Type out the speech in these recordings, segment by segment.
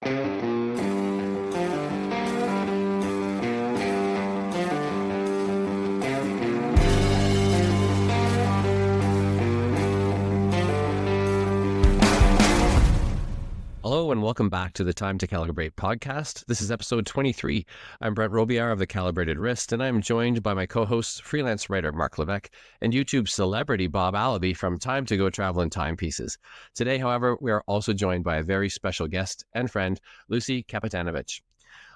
Hello and welcome back to the Time to Calibrate podcast. This is episode 23. I'm Brent Robillard of The Calibrated Wrist, and I'm joined by my co-hosts, freelance writer Mark Levesque and YouTube celebrity Bob Allaby from Time to Go Travel in Timepieces. Today, however, we are also joined by a very special guest and friend, Lucy Kapitanovich.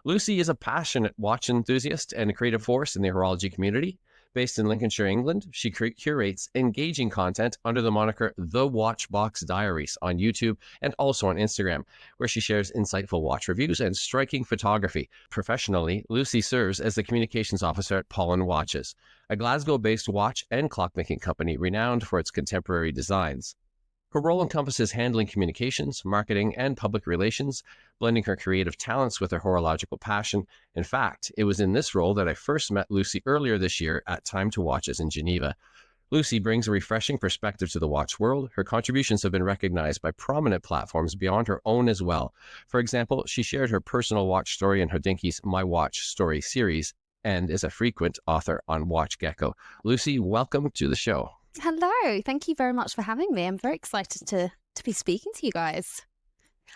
Lucy is a passionate watch enthusiast and a creative force in the horology community. Based in Lincolnshire, England, she curates engaging content under the moniker The Watchbox Diaries on YouTube and also on Instagram, where she shares insightful watch reviews and striking photography. Professionally, Lucy serves as the communications officer at Paulin Watches, a Glasgow-based watch and clockmaking company renowned for its contemporary designs. Her role encompasses handling communications, marketing, and public relations, blending her creative talents with her horological passion. In fact, it was in this role that I first met Lucy earlier this year at Time to Watches in Geneva. Lucy brings a refreshing perspective to the watch world. Her contributions have been recognized by prominent platforms beyond her own as well. For example, she shared her personal watch story in Hodinkie's My Watch Story series and is a frequent author on Watch Gecko. Lucy, welcome to the show. Hello, thank you very much for having me. I'm very excited to be speaking to you guys.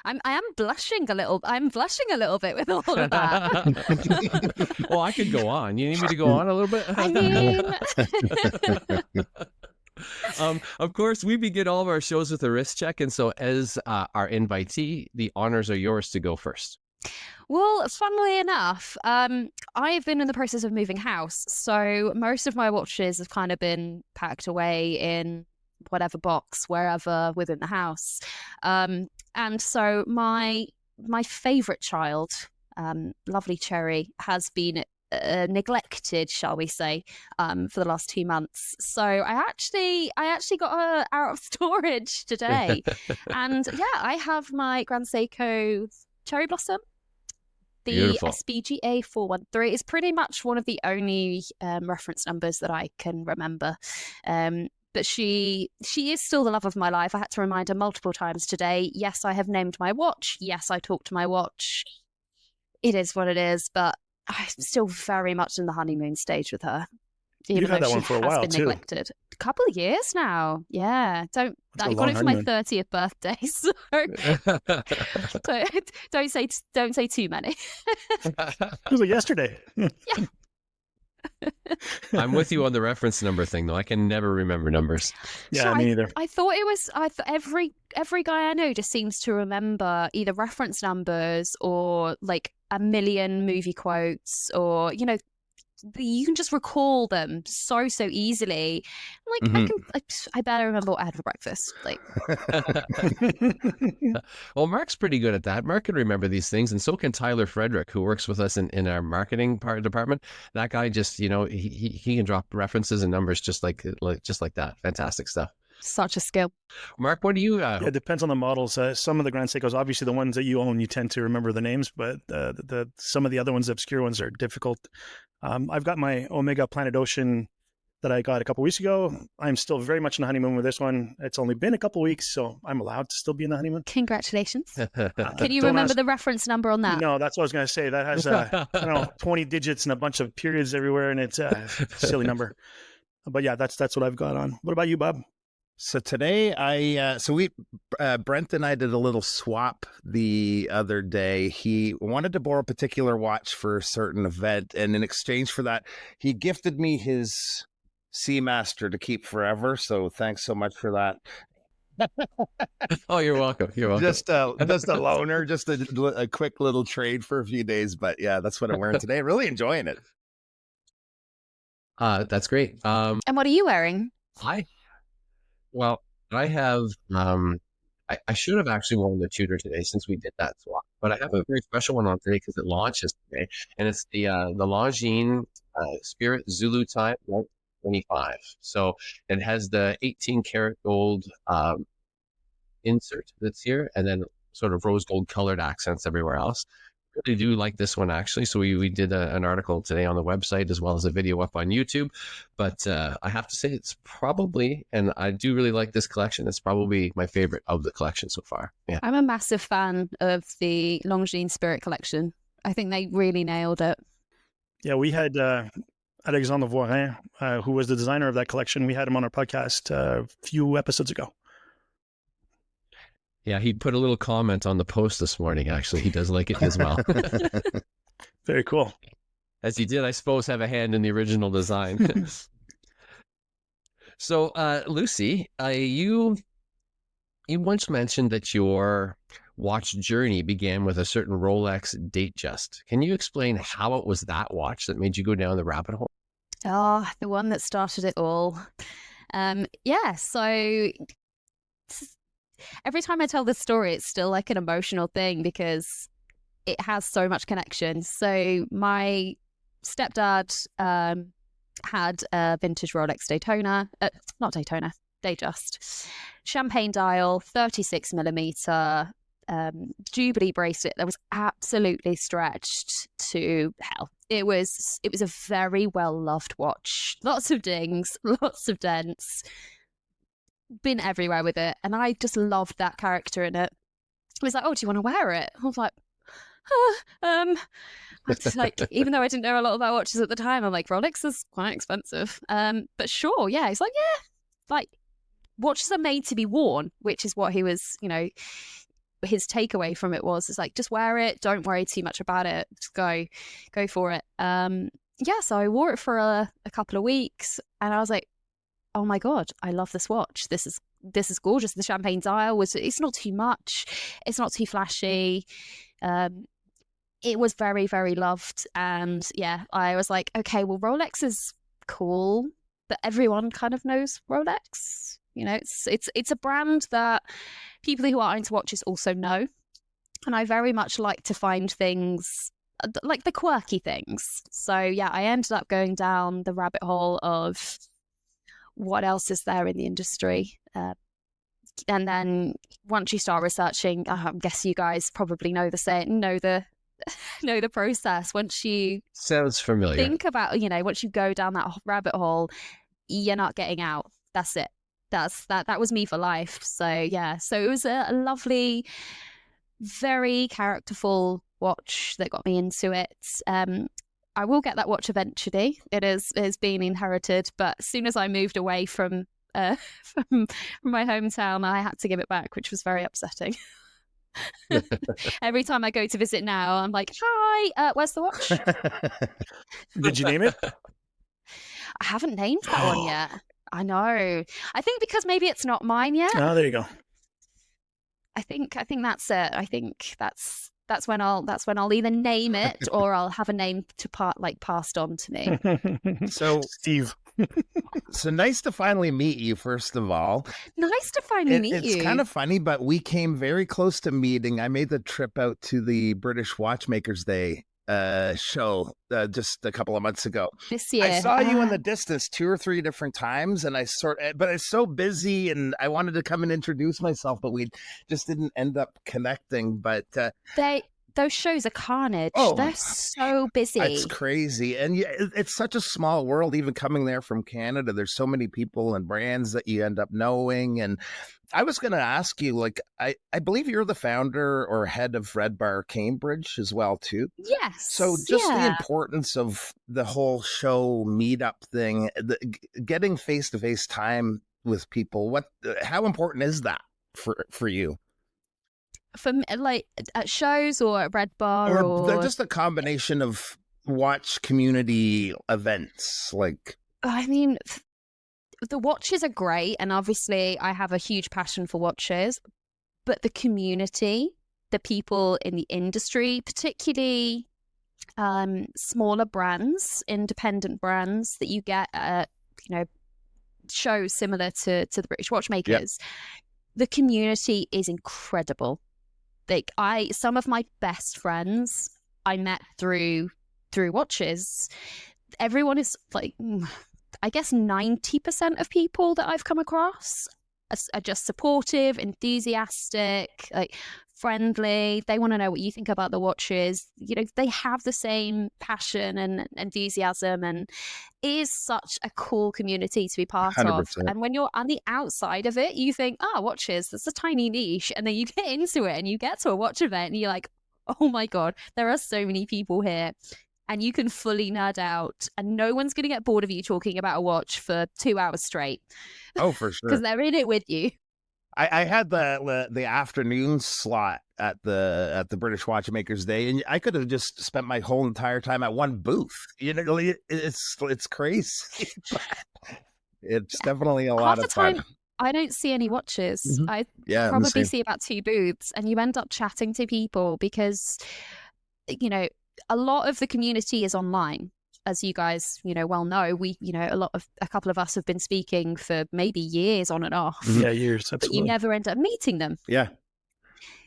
I am blushing a little. I'm blushing a little bit with all of that. Well, I could go on. You need me to go on a little bit? I mean, of course, we begin all of our shows with a wrist check, and so as our invitee, the honors are yours to go first. well, funnily enough, I've been in the process of moving house, so most of my watches have kind of been packed away in whatever box, wherever within the house. And so my favourite child, lovely Cherry, has been neglected, shall we say, for the last 2 months. So I actually got her out of storage today, and yeah, I have my Grand Seiko Cherry Blossom. The Beautiful. SBGA 413 is pretty much one of the only reference numbers that I can remember. But she is still the love of my life. I had to remind her multiple times today. Yes, I have named my watch. Yes, I talk to my watch. It is what it is, but I'm still very much in the honeymoon stage with her. You've had that one for a while, too. Neglected. A couple of years now. Yeah. I got it for my 30th birthday, so don't say too many. It was like yesterday. Yeah. I'm with you on the reference number thing, though. I can never remember numbers. Yeah, So me neither. I thought it was. Every guy I know just seems to remember either reference numbers or like a million movie quotes, or you can just recall them so easily. Like I better remember what I had for breakfast. Like, Well, Mark's pretty good at that. Mark can remember these things, and so can Tyler Frederick, who works with us in our marketing department. That guy just, he can drop references and numbers just like that. Fantastic stuff. such a skill. Mark, what do you? Yeah, it depends on the models. Some of the Grand Seikos, obviously the ones that you own, you tend to remember the names, but some of the other ones, the obscure ones, are difficult. I've got my Omega Planet Ocean that I got a couple weeks ago. I'm still very much in the honeymoon with this one. It's only been a couple weeks, so I'm allowed to still be in the honeymoon. Congratulations. Can you Don't remember ask- the reference number on that? No, that's what I was going to say. That has 20 digits and a bunch of periods everywhere, and it's a silly number. But yeah, that's what I've got on. What about you, Bob? So today Brent and I did a little swap the other day. He wanted to borrow a particular watch for a certain event, and in exchange for that, he gifted me his Seamaster to keep forever. So thanks so much for that. Oh, you're welcome. You're welcome. Just a loaner, just a quick little trade for a few days. But yeah, that's what I'm wearing today. Really enjoying it. That's great. And what are you wearing? I have, I should have actually worn the Tudor today since we did that swap, but I have a very special one on today because it launches today, and it's the Longines Spirit Zulu Time 125. So it has the 18 karat gold insert that's here, and then sort of rose gold colored accents everywhere else. really do like this one, actually. So we did an article today on the website as well as a video up on YouTube. But I have to say it's probably, and I do really like this collection, it's probably my favorite of the collection so far. Yeah. I'm a massive fan of the Longines Spirit collection. I think they really nailed it. Yeah, we had Alexandre Voirin, who was the designer of that collection. We had him on our podcast a few episodes ago. Yeah, he put a little comment on the post this morning, actually. He does like it as well. Very cool. As he did, I suppose, have a hand in the original design. So, Lucy, you once mentioned that your watch journey began with a certain Rolex Datejust. Can you explain how it was that watch that made you go down the rabbit hole? Oh, the one that started it all. So every time I tell this story, it's still like an emotional thing because it has so much connection. So my stepdad had a vintage Rolex Datejust, champagne dial, 36 millimeter, Jubilee bracelet that was absolutely stretched to hell. It was a very well loved watch. Lots of dings, lots of dents. Been everywhere with it, and I just loved that character in it. It was like, oh, do you want to wear it? I was like, I just like, even though I didn't know a lot about watches at the time, I'm like, Rolex is quite expensive. But sure, yeah. He's like, yeah, like watches are made to be worn, which is what he was, his takeaway from it was, it's like, just wear it, don't worry too much about it, just go for it. So I wore it for a couple of weeks, and I was like, oh my god, I love this watch. This is gorgeous. The champagne dial it's not too much, it's not too flashy. It was very, very loved, and yeah, I was like, okay, well, Rolex is cool, but everyone kind of knows Rolex. It's a brand that people who are into watches also know, and I very much like to find things like the quirky things. So yeah, I ended up going down the rabbit hole of what else is there in the industry, and then once you start researching, I guess you guys probably know the process. Once you sounds familiar, think about, once you go down that rabbit hole, you're not getting out. That's it. That was me for life. So yeah, so it was a lovely, very characterful watch that got me into it. I will get that watch eventually. It is being inherited, but as soon as I moved away from my hometown, I had to give it back, which was very upsetting. Every time I go to visit now, I'm like, hi, where's the watch? Did you name it? I haven't named that one yet. I know. I think because maybe it's not mine yet. Oh, there you go. I think that's it. I think that's when I'll either name it or I'll have a name to passed on to me. So Steve. So nice to finally meet you, first of all. Nice to finally meet you. It's kind of funny, but we came very close to meeting. I made the trip out to the British Watchmakers Day show just a couple of months ago. This year. I saw you in the distance 2 or 3 different times, and but I was so busy, and I wanted to come and introduce myself, but we just didn't end up connecting. But those shows are carnage. They're so busy. It's crazy. And it's such a small world, even coming there from Canada. There's so many people and brands that you end up knowing. And I was going to ask you, like, I believe you're the founder or head of Red Bar Cambridge as well, too. Yes. So just the importance of the whole show meetup thing, getting face-to-face time with people. How important is that for you? For me, like at shows or at Red Bar, or just a combination of watch community events. Like, I mean, the watches are great, and obviously I have a huge passion for watches, but the community, the people in the industry, particularly smaller brands, independent brands that you get at shows similar to the British Watchmakers, the community is incredible. Like some of my best friends I met through watches. Everyone is like, I guess 90% of people that I've come across are just supportive, enthusiastic, like friendly. They want to know what you think about the watches. They have the same passion and enthusiasm, and it is such a cool community to be part of. 100%. And when you're on the outside of it, you think, watches, that's a tiny niche. And then you get into it and you get to a watch event and you're like, oh my God, there are so many people here. And you can fully nerd out, and no one's going to get bored of you talking about a watch for 2 hours straight. Oh, for sure. Because they're in it with you. I had the afternoon slot at the British Watchmakers Day, and I could have just spent my whole entire time at one booth. It's crazy. It's definitely a lot of fun. I don't see any watches. Mm-hmm. I probably see about 2 booths, and you end up chatting to people because, a lot of the community is online. As you guys, well know, a couple of us have been speaking for maybe years on and off. Yeah, years, absolutely. But you never end up meeting them. Yeah.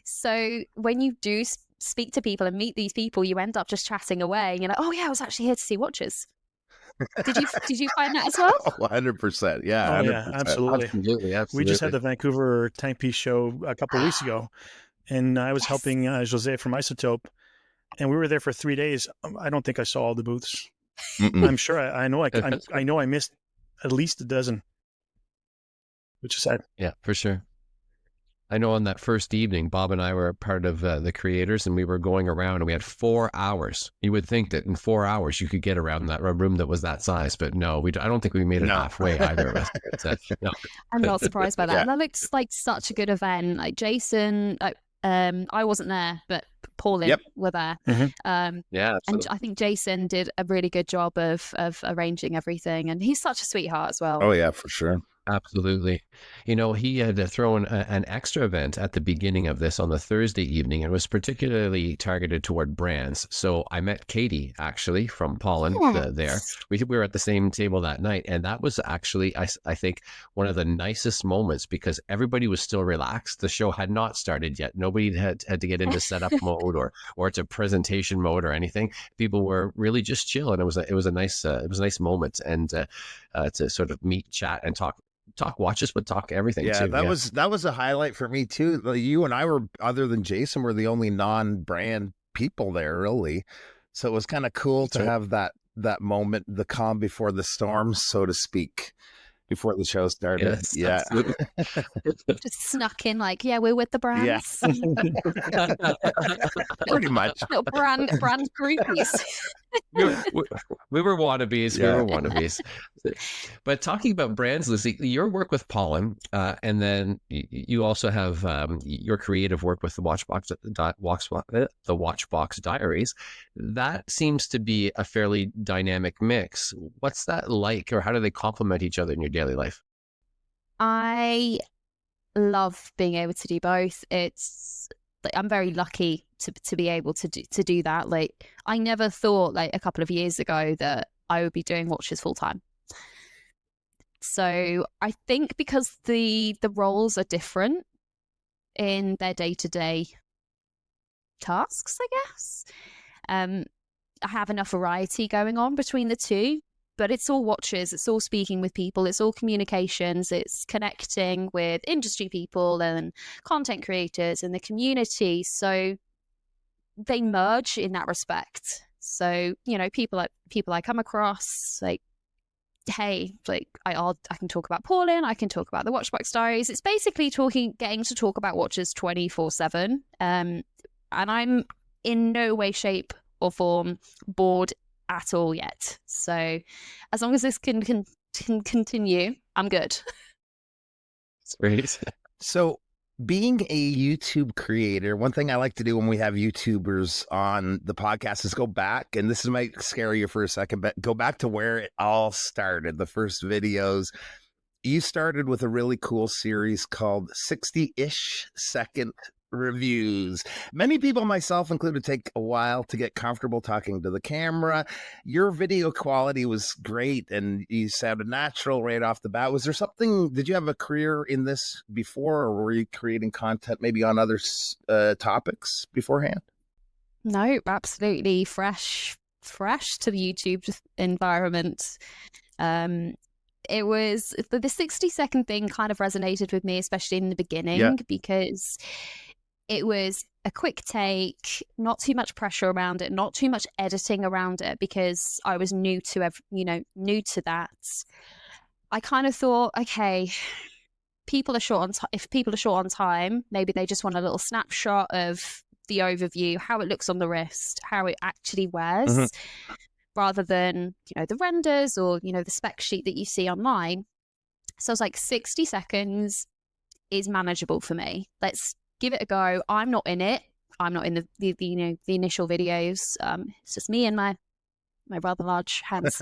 So when you do speak to people and meet these people, you end up just chatting away. And you're like, oh yeah, I was actually here to see watches. Did you find that as well? 100%. Yeah. 100%. Oh, yeah, absolutely. We just had the Vancouver Timepiece show a couple of weeks ago, and I was helping Jose from Isotope, and we were there for 3 days. I don't think I saw all the booths. Mm-mm. I'm sure I know I missed at least a dozen, which is sad. Yeah, for sure. I know on that first evening, Bob and I were part of the creators, and we were going around, and we had 4 hours. You would think that in 4 hours you could get around that room that was that size, but no, I don't think we made it halfway either of us. No. I'm not surprised by that. Yeah. That looks like such a good event. Like Jason, I wasn't there, but Paulin were there. Mm-hmm. Yeah, and I think Jason did a really good job of arranging everything, and he's such a sweetheart as well. Oh yeah, for sure. Absolutely. He had thrown an extra event at the beginning of this on the Thursday evening, and was particularly targeted toward brands. So I met Katie, actually, from Paulin there. We were at the same table that night, and that was actually, I think, one of the nicest moments, because everybody was still relaxed. The show had not started yet. Nobody had to get into setup mode or to presentation mode or anything. People were really just chill, and it was a nice moment, and to sort of meet, chat, and talk watches, but talk everything too. That was a highlight for me too. You and I were, other than Jason, were the only non-brand people there, really. So it was kind of cool to have that moment, the calm before the storm, so to speak, before the show started. Yes, Just snuck in like, we're with the brands. Yeah. Pretty much. Little brand groupies. We were wannabes. Yeah. We were wannabes. But talking about brands, Lucy, your work with Paulin, and then you also have your creative work with the Watchbox Diaries. That seems to be a fairly dynamic mix. What's that like, or how do they complement each other in your daily life? I love being able to do both. It's like, I'm very lucky to be able to do that. Like, I never thought, like, a couple of years ago that I would be doing watches full time. So I think because the roles are different in their day-to-day tasks, I guess, I have enough variety going on between the two. But it's all watches, it's all speaking with people, it's all communications, it's connecting with industry people and content creators and the community. So they merge in that respect. So, people I come across, like, hey, like, I can talk about Paulin, I can talk about the Watchbox Diaries. It's basically getting to talk about watches 24/7. And I'm in no way, shape or form bored at all yet. So as long as this can continue, I'm good. That's great. So being a YouTube creator, one thing I like to do when we have YouTubers on the podcast is go back, and this might scare you for a second, but go back to where it all started, the first videos. You started with a really cool series called 60-ish Second Reviews. Many people, myself included, take a while to get comfortable talking to the camera. Your video quality was great, and you sounded natural right off the bat. Was there something, did you have a career in this before, or were you creating content maybe on other topics beforehand? No, absolutely fresh to the YouTube environment. it was the 60-second thing kind of resonated with me, especially in the beginning, because it was a quick take, not too much pressure around it, not too much editing around it, because I was new to that. I kind of thought, okay, people are short on if people are short on time, maybe they just want a little snapshot of the overview, how it looks on the wrist, how it actually wears, rather than, the renders or, the spec sheet that you see online. So I was like, 60 seconds is manageable for me. Let's give it a go. I'm not in it. I'm not in the initial videos. It's just me and my rather large hands.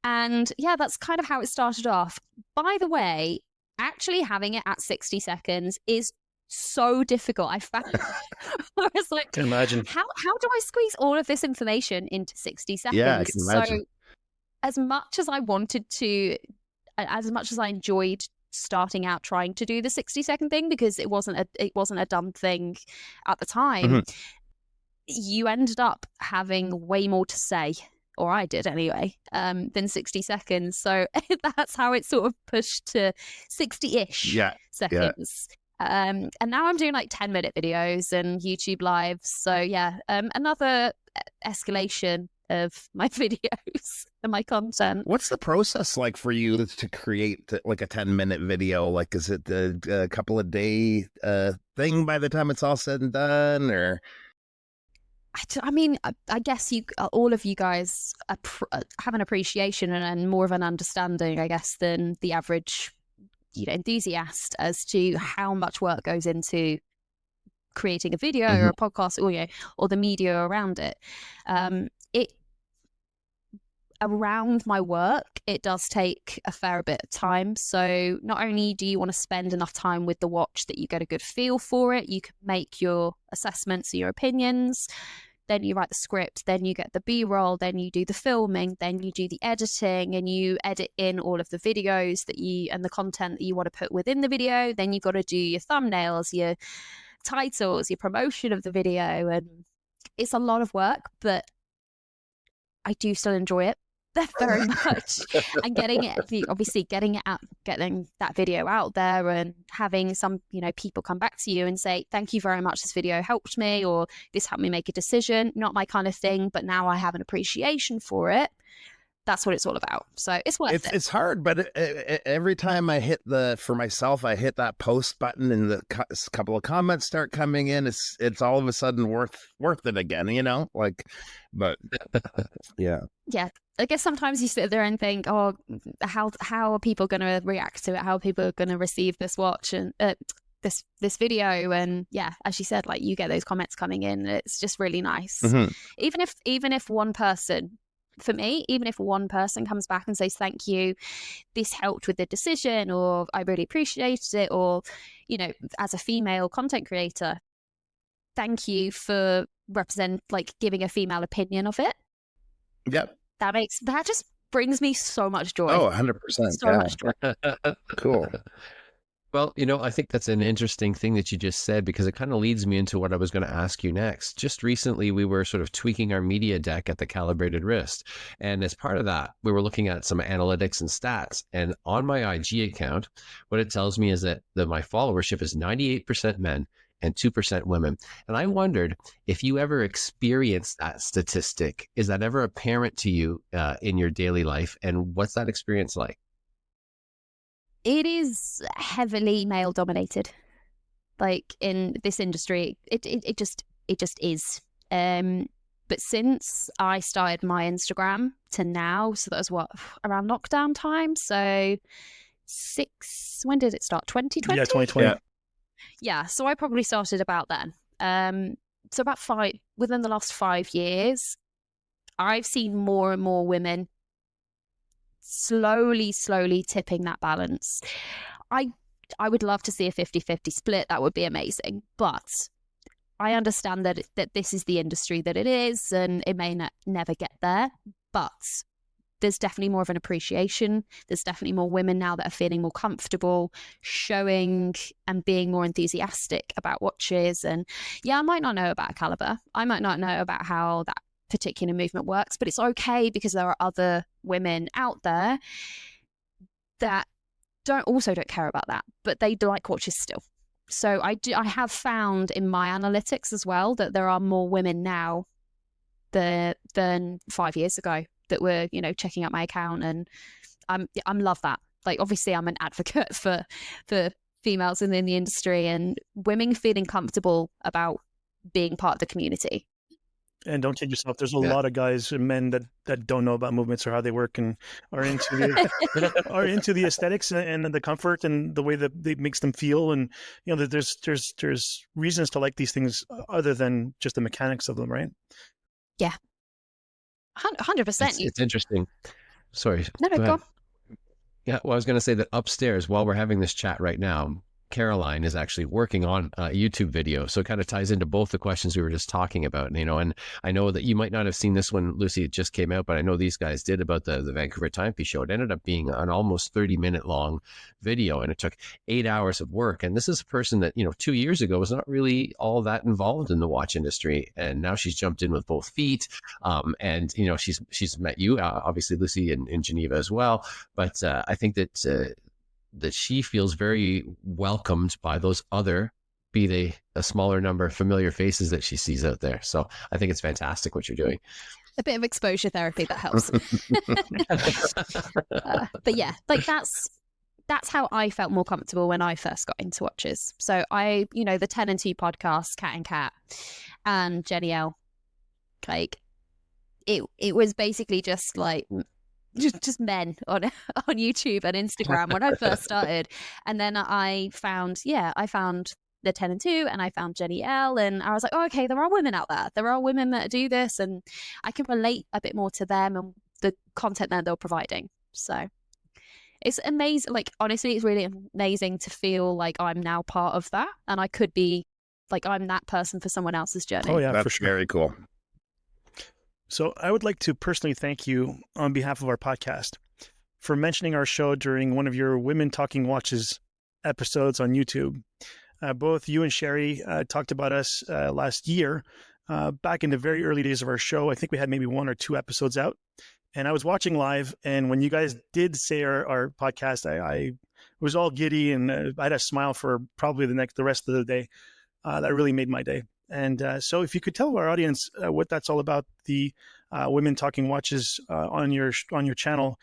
And yeah, that's kind of how it started off. By the way, actually having it at 60 seconds is so difficult. I found I was like, can imagine how do I squeeze all of this information into 60 seconds? Yeah, I can imagine. So as much as I wanted to, as much as I enjoyed starting out trying to do the 60-second thing, because it wasn't a dumb thing at the time, you ended up having way more to say, or I did anyway, than 60 seconds. So that's how it sort of pushed to 60-ish seconds. And now I'm doing like 10-minute videos and YouTube lives. So yeah, another escalation of my videos and my content. What's the process like for you to create like a 10-minute video? Like, is it a couple of day thing by the time it's all said and done, or? I mean, I guess all of you guys have an appreciation and more of an understanding, I guess, than the average, enthusiast as to how much work goes into creating a video or a podcast, or the media around it. Around my work, it does take a fair bit of time. So not only do you want to spend enough time with the watch that you get a good feel for it, you can make your assessments or your opinions, then you write the script, then you get the B-roll, then you do the filming, then you do the editing, and you edit in all of the videos and the content that you want to put within the video. Then you've got to do your thumbnails, your titles, your promotion of the video, and it's a lot of work, but I do still enjoy it very much. And getting that video out there and having some, people come back to you and say, thank you very much, this video helped me, or this helped me make a decision. Not my kind of thing, but now I have an appreciation for it. That's what it's all about. So it's worth it. It's hard, but every time I hit that post button and a couple of comments start coming in, it's all of a sudden worth it again, but yeah. Yeah. I guess sometimes you sit there and think, oh, how are people going to react to it? How are people going to receive this watch and this video? And yeah, as you said, like, you get those comments coming in. It's just really nice. Even if one person, for me, even if one person comes back and says, thank you, this helped with the decision, or I really appreciated it, or, as a female content creator, thank you for giving a female opinion of it. Yep. That just brings me so much joy. Oh, 100%. So much joy. Cool. Well, I think that's an interesting thing that you just said, because it kind of leads me into what I was going to ask you next. Just recently, we were sort of tweaking our media deck at the Calibrated Wrist. And as part of that, we were looking at some analytics and stats. And on my IG account, what it tells me is that my followership is 98% men and 2% women. And I wondered if you ever experienced that statistic. Is that ever apparent to you in your daily life? And what's that experience like? It is heavily male dominated. Like, in this industry, it just is. But since I started my Instagram to now, so that was around lockdown time. So when did it start? 2020? Yeah, 2020. Yeah, so I probably started about then. So about within the last 5 years, I've seen more and more women slowly tipping that balance. I would love to see a 50-50 split. That would be amazing. But I understand that this is the industry that it is, and it may never get there. But there's definitely more of an appreciation. There's definitely more women now that are feeling more comfortable showing and being more enthusiastic about watches. And yeah, I might not know about Caliber. I might not know about how that particular movement works, but it's okay, because there are other women out there that don't care about that, but they do like watches still. So I have found in my analytics as well that there are more women now than 5 years ago that were, you know, checking out my account, and I'm love that. Like, obviously I'm an advocate for females in the industry and women feeling comfortable about being part of the community. And don't kid yourself. There's a lot of guys and men that don't know about movements or how they work, and are into the aesthetics and the comfort and the way that it makes them feel. And you know, there's reasons to like these things other than just the mechanics of them, right? Yeah, 100%. It's interesting. Sorry. No, go on. Yeah, well, I was going to say that upstairs, while we're having this chat right now, Caroline is actually working on a YouTube video. So it kind of ties into both the questions we were just talking about, you know, and I know that you might not have seen this one, Lucy, it just came out, but I know these guys did about the Vancouver Timepiece show. It ended up being an almost 30-minute long video, and it took 8 hours of work. And this is a person that, you know, 2 years ago was not really all that involved in the watch industry. And now she's jumped in with both feet. And, you know, she's met you, obviously, Lucy, in Geneva as well. But I think that she feels very welcomed by those other, be they a smaller number of familiar faces that she sees out there. So I think it's fantastic what you're doing. A bit of exposure therapy, that helps. But yeah, like that's how I felt more comfortable when I first got into watches. So you know, the 10 and 2 podcast, Cat and Cat and Jenny L, like it was basically just like just men on YouTube and Instagram when I first started. And then I found the 10 and 2 and I found Jenny L, and I was like, oh, okay, there are women out there. There are women that do this, and I can relate a bit more to them and the content that they're providing. So it's amazing. Like, honestly, it's really amazing to feel like I'm now part of that, and I could be like, I'm that person for someone else's journey. Oh yeah, That's for sure. very cool. So I would like to personally thank you on behalf of our podcast for mentioning our show during one of your Women Talking Watches episodes on YouTube. Both you and Sherry talked about us last year, back in the very early days of our show. I think we had maybe 1 or 2 episodes out. And I was watching live, and when you guys did say our podcast, I was all giddy, and I had a smile for probably the rest of the day. That really made my day. And so if you could tell our audience what that's all about, the Women Talking Watches on your channel,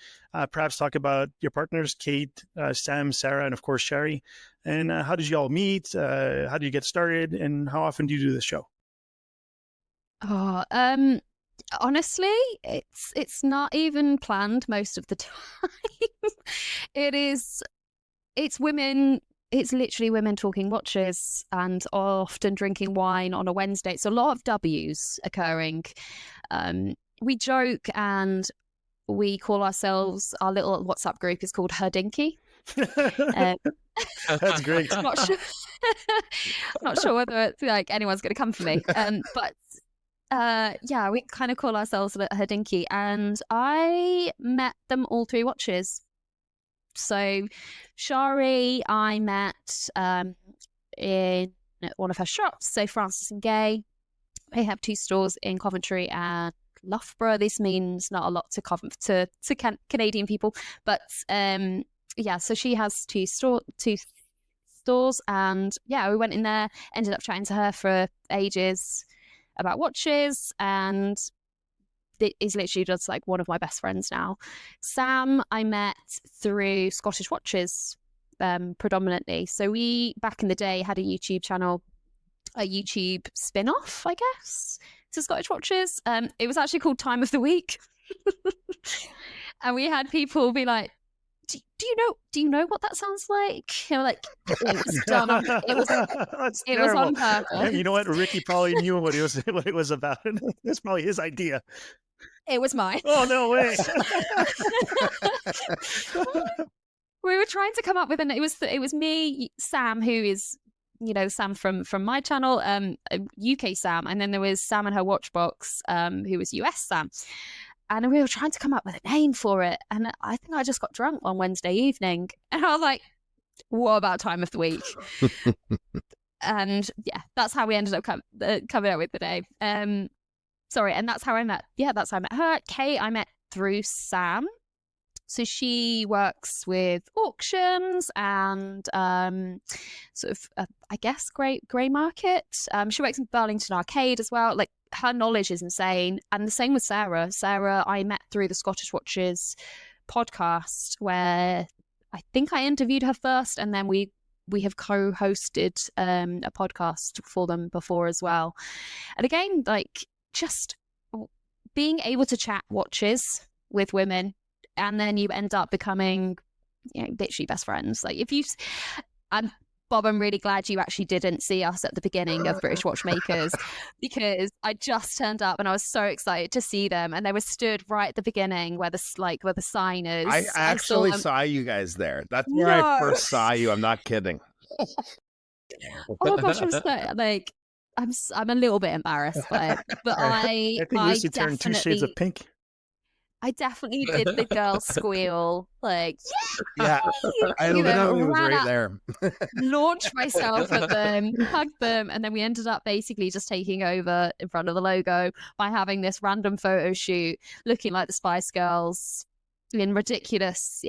perhaps talk about your partners, Kate, Sam, Sarah, and of course, Sherry. And how did you all meet? How do you get started? And how often do you do the show? Oh, honestly, it's not even planned most of the time. It's women. It's literally women talking watches and often drinking wine on a Wednesday. It's a lot of W's occurring. We joke and we call ourselves, our little WhatsApp group is called Her Dinky. That's great. I'm not sure whether like anyone's going to come for me. But yeah, we kind of call ourselves Her Dinky. And I met them all through watches. So Shari, I met in one of her shops, so Francis and Gay. They have 2 stores in Coventry and Loughborough. This means not a lot to Canadian people, but yeah, so she has 2 stores, and yeah, we went in there, ended up chatting to her for ages about watches, and it is literally just like one of my best friends now. Sam, I met through Scottish Watches predominantly. So we, back in the day, had a YouTube channel, a YouTube spin-off, I guess, to Scottish Watches. It was actually called Time of the Week. And we had people be like, do you know what that sounds like? You know, like, it was done on, it was on purpose. You know what? Ricky probably knew what it was about. That's probably his idea. It was mine. Oh, no way. We were trying to come up with it was me, Sam, who is, you know, Sam from my channel, UK Sam, and then there was Sam and her Watchbox, who was US Sam. And we were trying to come up with a name for it. And I think I just got drunk one Wednesday evening. And I was like, what about Time of the Week? And yeah, that's how we ended up coming up with the name. Sorry, and that's how I met. Yeah, that's how I met her. Kate, I met through Sam. So she works with auctions and sort of, I guess, grey market. She works in Burlington Arcade as well. Like, her knowledge is insane. And the same with Sarah. Sarah, I met through the Scottish Watches podcast, where I think I interviewed her first, and then we have co-hosted a podcast for them before as well. And again, like, just being able to chat watches with women, and then you end up becoming, literally best friends. Like, Bob, I'm really glad you actually didn't see us at the beginning of British Watchmakers, because I just turned up and I was so excited to see them, and they were stood right at the beginning where the sign is. I actually saw you guys there. That's where I first saw you. I'm not kidding. Oh my gosh, I'm so like, I'm a little bit embarrassed by it, but I think Lucy turned 2 shades of pink. I definitely did the girl squeal, like, yeah, I literally was right there. Launched myself at them, hugged them, and then we ended up basically just taking over in front of the logo by having this random photo shoot, looking like the Spice Girls in ridiculous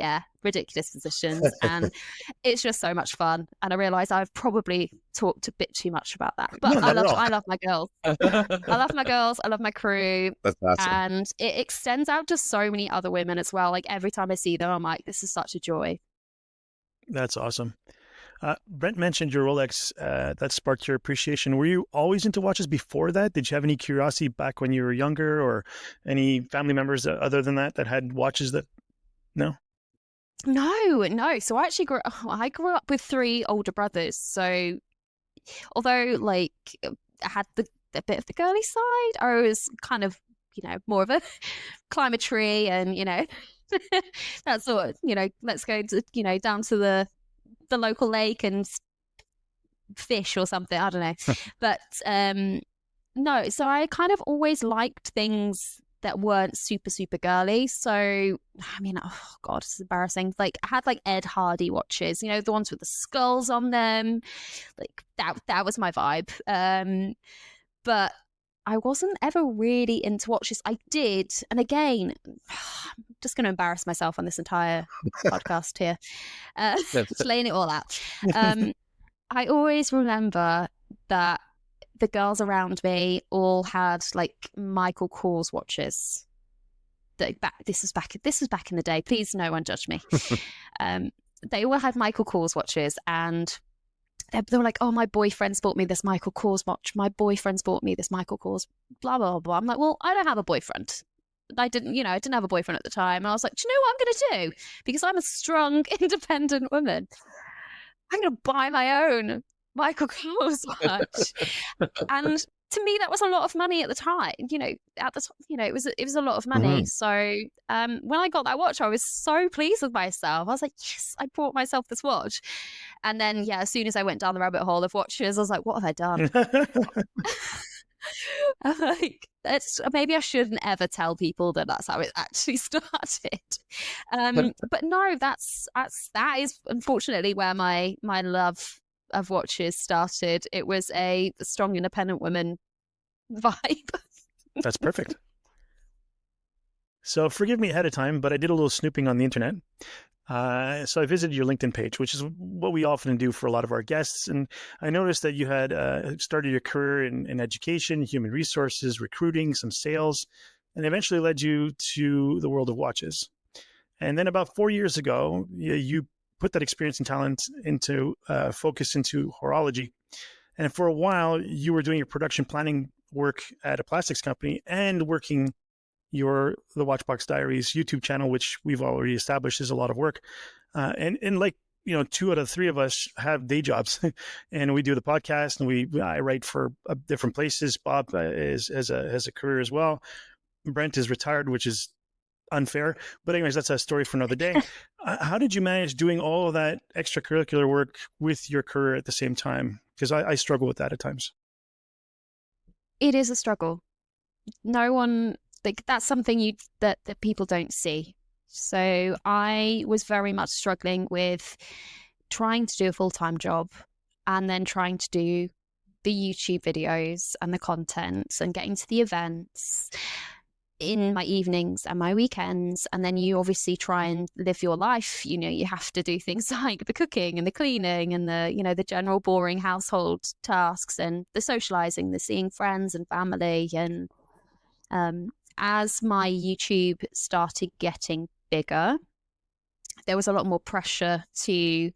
positions, and it's just so much fun. And I realize I've probably talked a bit too much about that, but I love my girls. I love my girls. I love my crew. That's awesome. And it extends out to so many other women as well. Like, every time I see them, I'm like, this is such a joy. That's awesome. Brent mentioned your Rolex that sparked your appreciation. Were you always into watches before that? Did you have any curiosity back when you were younger, or any family members other than that had watches that? No. So I actually grew up with 3 older brothers. So although, like, I had a bit of the girly side, I was kind of, more of a climb a tree and, that sort of, let's go to, down to the local lake and fish or something. I don't know. But no, so I kind of always liked things that weren't super, super girly. So, I mean, oh God, it's embarrassing. Like, I had like Ed Hardy watches, the ones with the skulls on them. Like, that was my vibe. But I wasn't ever really into watches. I did. And again, I'm just going to embarrass myself on this entire podcast here. Just laying it all out. I always remember that the girls around me all had like Michael Kors watches. This was back in the day. Please, no one judge me. They all had Michael Kors watches, and they were like, "Oh, my boyfriend's bought me this Michael Kors watch. My boyfriend's bought me this Michael Kors." Blah blah blah. I'm like, "Well, I don't have a boyfriend. I didn't have a boyfriend at the time." And I was like, "Do you know what I'm going to do? Because I'm a strong, independent woman. I'm going to buy my own Michael Kors watch." And to me, that was a lot of money at the time. It was a lot of money. Mm-hmm. So when I got that watch, I was so pleased with myself. I was like, yes, I bought myself this watch. And then, as soon as I went down the rabbit hole of watches, I was like, what have I done? I'm like, maybe I shouldn't ever tell people that that's how it actually started. But no, that is unfortunately where my love of watches started. It was a strong, independent woman vibe. That's perfect. So forgive me ahead of time, but I did a little snooping on the internet. So I visited your LinkedIn page, which is what we often do for a lot of our guests. And I noticed that you had started your career in education, human resources, recruiting, some sales, and eventually led you to the world of watches. And then about 4 years ago, you put that experience and talent into focus into horology. And for a while, you were doing your production planning work at a plastics company and working the Watchbox Diaries YouTube channel, which we've already established is a lot of work. And like, 2 out of 3 of us have day jobs and we do the podcast and I write for different places. Bob has a career as well. Brent is retired, which is unfair. But anyways, that's a story for another day. How did you manage doing all of that extracurricular work with your career at the same time? Because I struggle with that at times. It is a struggle. No one, that's something that people don't see. So I was very much struggling with trying to do a full-time job and then trying to do the YouTube videos and the content and getting to the events. in my evenings and my weekends. And then you obviously try and live your life. You know, you have to do things like the cooking and the cleaning and the, you know, the general boring household tasks and the socializing, the seeing friends and family. And as my YouTube started getting bigger, there was a lot more pressure to, you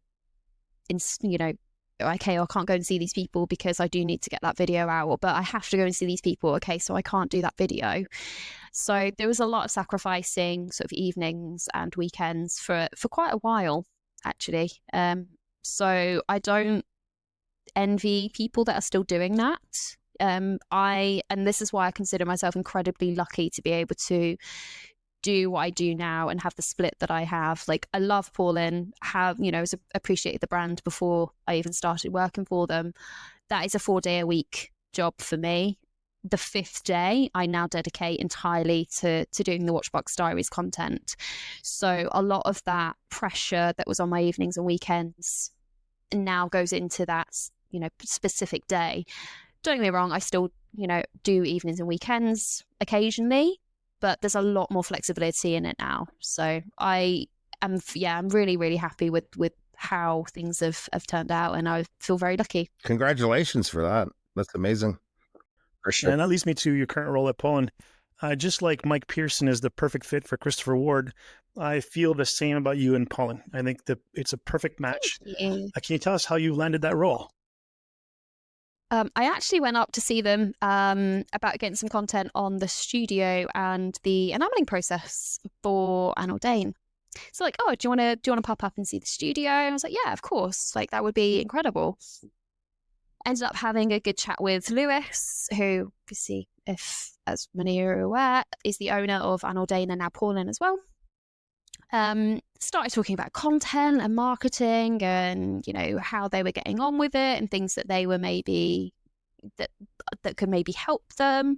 know, okay, I can't go and see these people because I do need to get that video out, but I have to go and see these people. Okay, so I can't do that video. So there was a lot of sacrificing sort of evenings and weekends for quite a while, actually. So I don't envy people that are still doing that. And this is why I consider myself incredibly lucky to be able to do what I do now and have the split that I have. Like, I love Paulin, appreciated the brand before I even started working for them. That is a 4-day-a-week job for me. The 5th day I now dedicate entirely to doing the Watchbox Diaries content. So a lot of that pressure that was on my evenings and weekends now goes into that, you know, specific day. Don't get me wrong, I still, you know, do evenings and weekends occasionally, but there's a lot more flexibility in it now. So I'm really, really happy with how things have turned out, and I feel very lucky. Congratulations for that. That's amazing. For sure. And that leads me to your current role at Paulin. Just like Mike Pearson is the perfect fit for Christopher Ward, I feel the same about you and Paulin. I think that it's a perfect match. Can you tell us how you landed that role? I actually went up to see them about getting some content on the studio and the enameling process for Anne Odin. So like, oh, do you want to pop up and see the studio? And I was like, yeah, of course. Like, that would be incredible. Ended up having a good chat with Lewis, who obviously, if as many are aware, is the owner of Anne Odin and now Paulin as well. Started talking about content and marketing and, you know, how they were getting on with it and things that they were maybe that could maybe help them.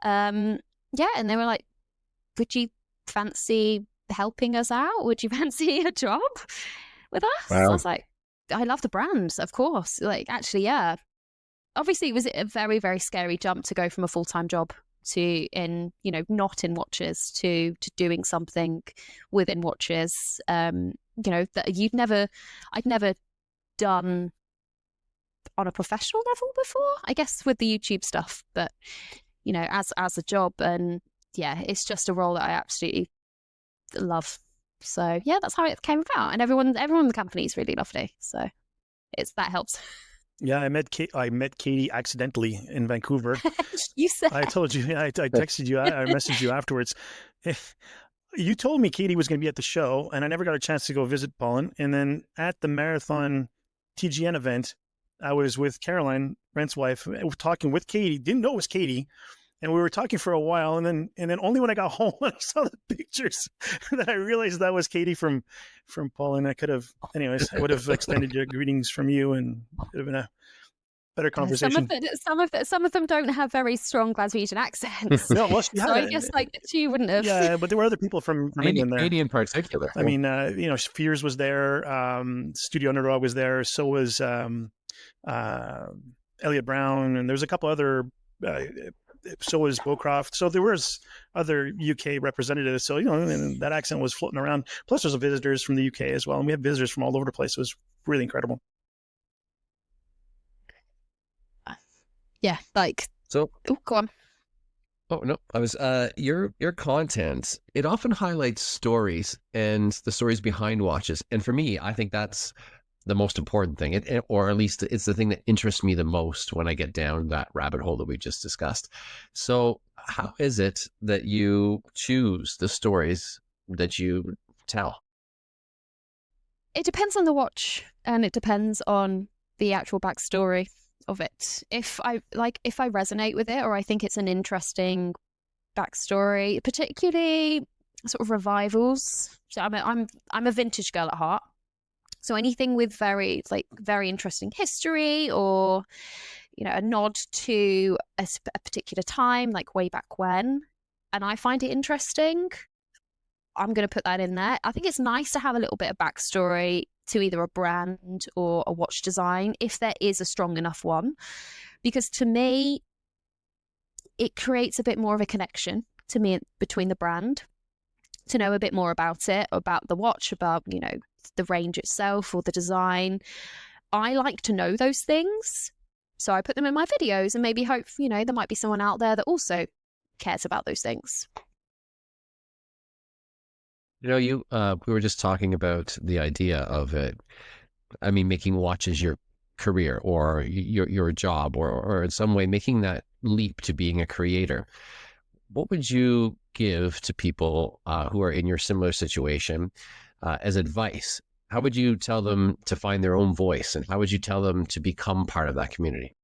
And they were like, would you fancy helping us out? Would you fancy a job with us? Wow. I was like, I love the brand, of course. Like, actually, yeah. Obviously, it was a very, very scary jump to go from a full-time job to not in watches to doing something within watches, that I'd never done on a professional level before, I guess, with the YouTube stuff, but, you know, as a job. And yeah, it's just a role that I absolutely love. So yeah, that's how it came about. And everyone in the company is really lovely. So that helps. Yeah, I met Katie accidentally in Vancouver. You said. I told you. I texted you. I messaged you afterwards. You told me Katie was going to be at the show, and I never got a chance to go visit Paulin. And then at the Marathon TGN event, I was with Caroline, Brent's wife, talking with Katie. Didn't know it was Katie. And we were talking for a while, and then only when I got home and I saw the pictures that I realized that was Katie from Paulin. I would have extended your greetings from you, and it would have been a better conversation. Some of them don't have very strong Glaswegian accents. No, well, so I guess like she wouldn't have. Yeah, but there were other people from England there. Katie in particular. I mean, Fears was there. Studio Underdog was there. So was Elliot Brown, and there's a couple other. So was Bowcroft. So there was other UK representatives. So, and that accent was floating around. Plus there's visitors from the UK as well. And we have visitors from all over the place. It was really incredible. Yeah, like. So. Oh, go on. Oh, no, I was, your content, it often highlights stories and the stories behind watches. And for me, I think that's the most important thing, or at least it's the thing that interests me the most when I get down that rabbit hole that we just discussed. So how is it that you choose the stories that you tell? It depends on the watch, and it depends on the actual backstory of it. If I resonate with it, or I think it's an interesting backstory, particularly sort of revivals. So I'm a vintage girl at heart. So anything with very interesting history, or, a nod to a particular time, like way back when, and I find it interesting, I'm going to put that in there. I think it's nice to have a little bit of backstory to either a brand or a watch design, if there is a strong enough one, because to me, it creates a bit more of a connection to me between the brand, to know a bit more about it, about the watch, about, you know, the range itself or the design. I like to know those things. So I put them in my videos and maybe hope, you know, there might be someone out there that also cares about those things. You know, we were just talking about the idea of it. I mean, making watches your career or your job, or in some way making that leap to being a creator. What would you give to people who are in your similar situation as advice? How would you tell them to find their own voice, and how would you tell them to become part of that community?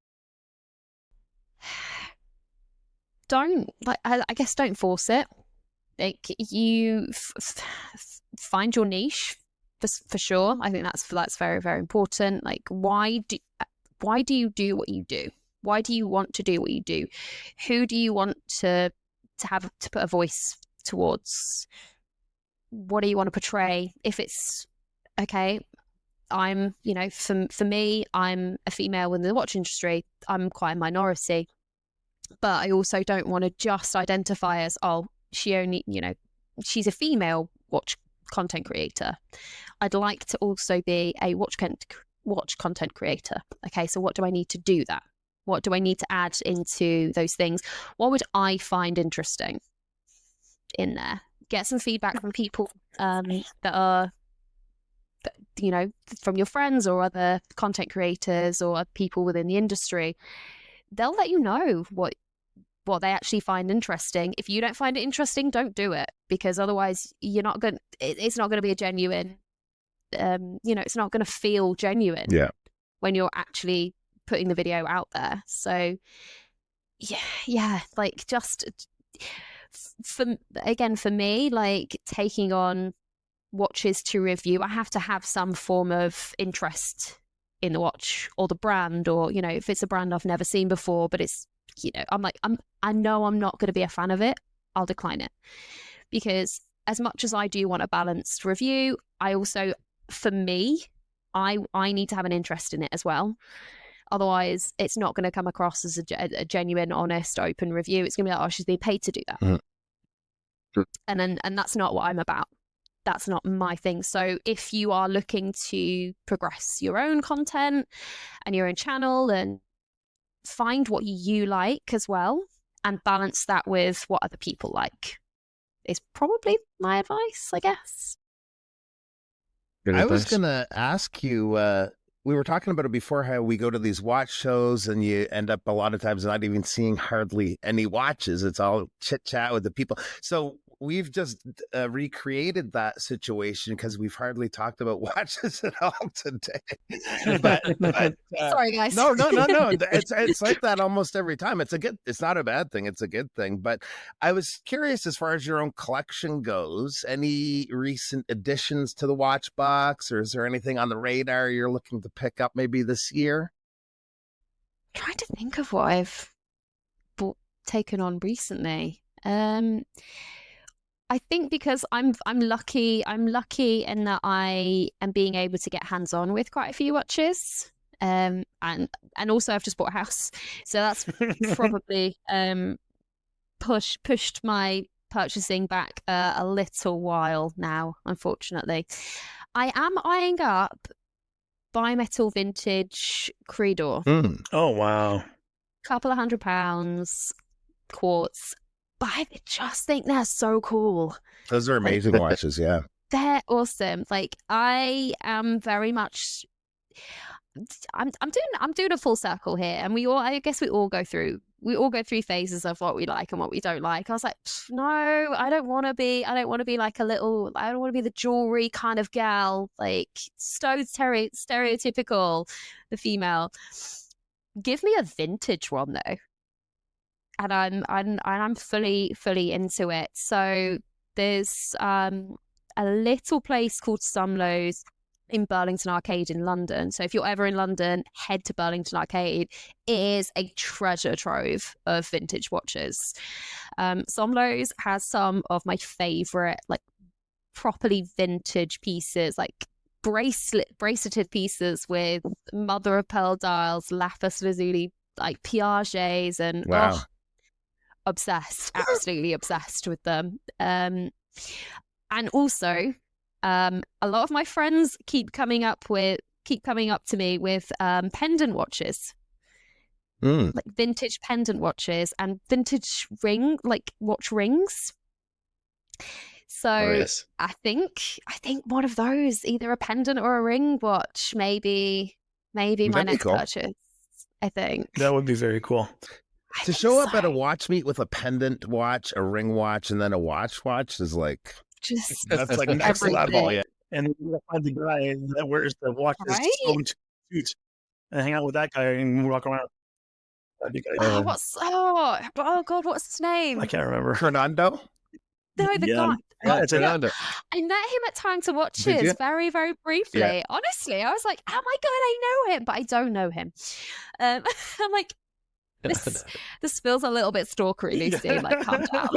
I guess don't force it. Like, you find your niche for sure. I think that's very, very important. Like, why do you do what you do? Why do you want to do what you do? Who do you want to put a voice towards? What do you want to portray? If it's okay, I'm, you know, for me, I'm a female in the watch industry. I'm quite a minority, but I also don't want to just identify as, oh, she only, you know, she's a female watch content creator. I'd like to also be a watch content creator. Okay, so what do I need to do that? What do I need to add into those things? What would I find interesting in there? Get some feedback from people that are, you know, from your friends or other content creators or people within the industry. They'll let you know what they actually find interesting. If you don't find it interesting, don't do it, because otherwise it's not going to be a genuine, you know, it's not going to feel genuine when you're actually putting the video out there. So yeah, like, just for me, like, taking on watches to review, I have to have some form of interest in the watch or the brand, or, you know, if it's a brand I've never seen before, but it's, you know, I know I'm not going to be a fan of it, I'll decline it. Because as much as I do want a balanced review, I also, for me, I need to have an interest in it as well. Otherwise, it's not going to come across as a genuine, honest, open review. It's going to be like, oh, she's being paid to do that. Mm-hmm. And that's not what I'm about. That's not my thing. So if you are looking to progress your own content and your own channel, and find what you like as well, and balance that with what other people like, is probably my advice, I guess. Good I advice. was going to ask you, we were talking about it before, how we go to these watch shows and you end up a lot of times not even seeing hardly any watches. It's all chit chat with the people. So we've just recreated that situation because we've hardly talked about watches at all today. But Sorry, guys. No. It's like that almost every time. It's not a bad thing. It's a good thing. But I was curious, as far as your own collection goes, any recent additions to the watch box, or is there anything on the radar you're looking to pick up maybe this year? I'm trying to think of what I've taken on recently. I think because I'm lucky in that I am being able to get hands on with quite a few watches, and also I've just bought a house, so that's probably pushed my purchasing back a little while now. Unfortunately, I am eyeing up bimetal vintage Creedor. Oh wow, couple of £100 quartz. But I just think they're so cool. Those are amazing watches, yeah. They're awesome. Like, I am very much, I'm doing a full circle here, and I guess we all go through phases of what we like and what we don't like. I was like, no, I don't want to be like I don't want to be the jewelry kind of gal, like stereotypical, the female. Give me a vintage one though. And I'm fully into it. So there's a little place called Sumlows in Burlington Arcade in London. So if you're ever in London, head to Burlington Arcade. It is a treasure trove of vintage watches. Sumlows has some of my favorite, like, properly vintage pieces, like braceleted pieces with mother of pearl dials, lapis lazuli, like Piagets, and wow. obsessed, absolutely obsessed with them. And also, a lot of my friends keep coming up to me with pendant watches. Like vintage pendant watches and vintage watch rings. So I think one of those, either a pendant or a ring watch, maybe my next purchase. I think that would be very cool. To show up at a watch meet with a pendant watch, a ring watch, and then a watch is like just that's like next level. Yeah. And you find the guy that wears the watch suit and hang out with that guy and walk around. That'd be good. Oh God, what's his name? I can't remember. Fernando? No, the guy. It's Fernando. I met him at Time to Watches very, very briefly. Yeah. Honestly, I was like, oh my God, I know him, but I don't know him. I'm like, this feels a little bit stalkery, Lucy. Like, calm down.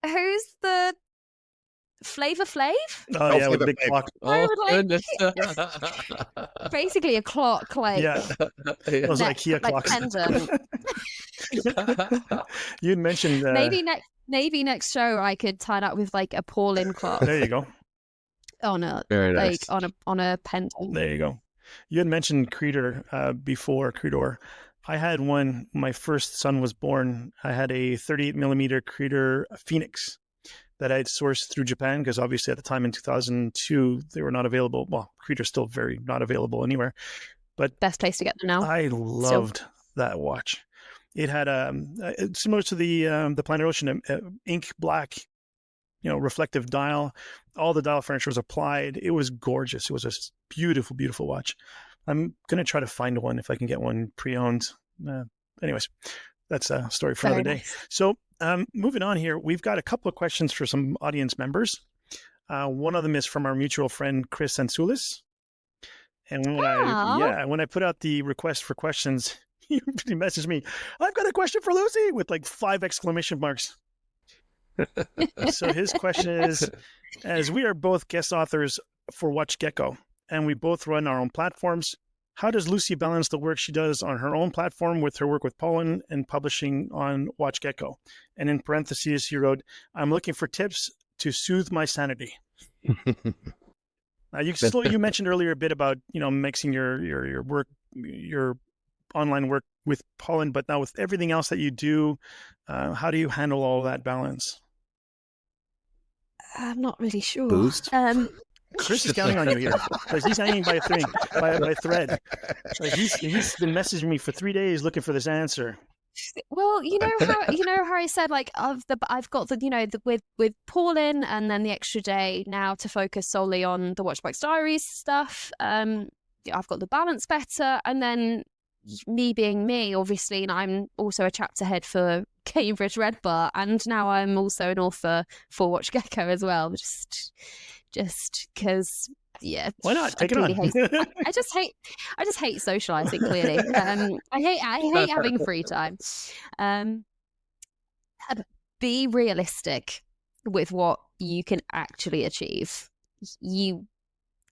Who's the Flavor Flav? Oh yeah, with the big clock. Oh goodness! Basically a clock, like those IKEA clocks. Pendant. You'd mentioned maybe next show I could tie it up with like a Paulin clock. There you go. Very nice. on a pendant. There you go. You had mentioned Creator before, Creator. I had one. My first son was born. I had a 38 millimeter Creator Phoenix that I had sourced through Japan, because obviously at the time in 2002 they were not available. Well, Creator's still very not available anywhere. But best place to get them now. I loved that watch. It had similar to the Planet Ocean, ink black, reflective dial. All the dial furniture was applied. It was gorgeous. It was a beautiful, beautiful watch. I'm gonna try to find one if I can get one pre-owned. Anyways, that's a story for another day. So moving on here, we've got a couple of questions for some audience members. One of them is from our mutual friend Chris Antzoulis. And when I put out the request for questions, he messaged me, "I've got a question for Lucy," with like 5 exclamation marks. So his question is, as we are both guest authors for Watch Gecko and we both run our own platforms, how does Lucy balance the work she does on her own platform with her work with Paulin and publishing on Watch Gecko? And in parentheses, he wrote, "I'm looking for tips to soothe my sanity." Now, you mentioned earlier a bit about mixing your work, your online work with Paulin, but now with everything else that you do, how do you handle all that balance? I'm not really sure. Boost? Chris is counting on you here, because he's hanging by a thread. Like he's been messaging me for 3 days looking for this answer. Well, you know how I said like I've got with Paulin, and then the extra day now to focus solely on the Watchbox Diaries stuff. I've got the balance better, and then me being me, obviously, and I'm also a chapter head for Cambridge Red Bar, and now I'm also an author for Watch Gecko as well. Just because, yeah. Why not? Take it on. I just hate socializing. Clearly, I hate having free time. Be realistic with what you can actually achieve.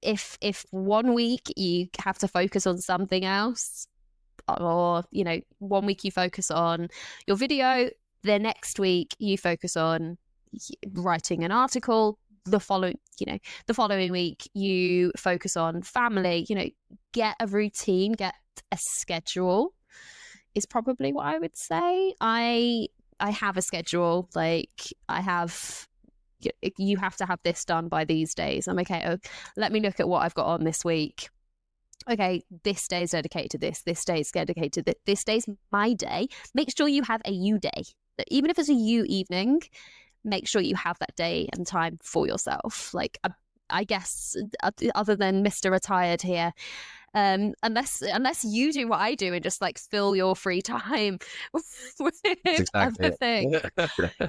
If 1 week you have to focus on something else, or 1 week you focus on your video, the next week you focus on writing an article, the following week you focus on family. Get a routine, get a schedule is probably what I would say. I have a schedule. Like you have to have this done by these days. I'm okay. Let me look at what I've got on this week. Okay, this day is dedicated to this. This day is dedicated to this. This day's my day. Make sure you have a you day. Even if it's a you evening, make sure you have that day and time for yourself. Like, I guess, other than Mr. Retired here, unless you do what I do and just like fill your free time with other things.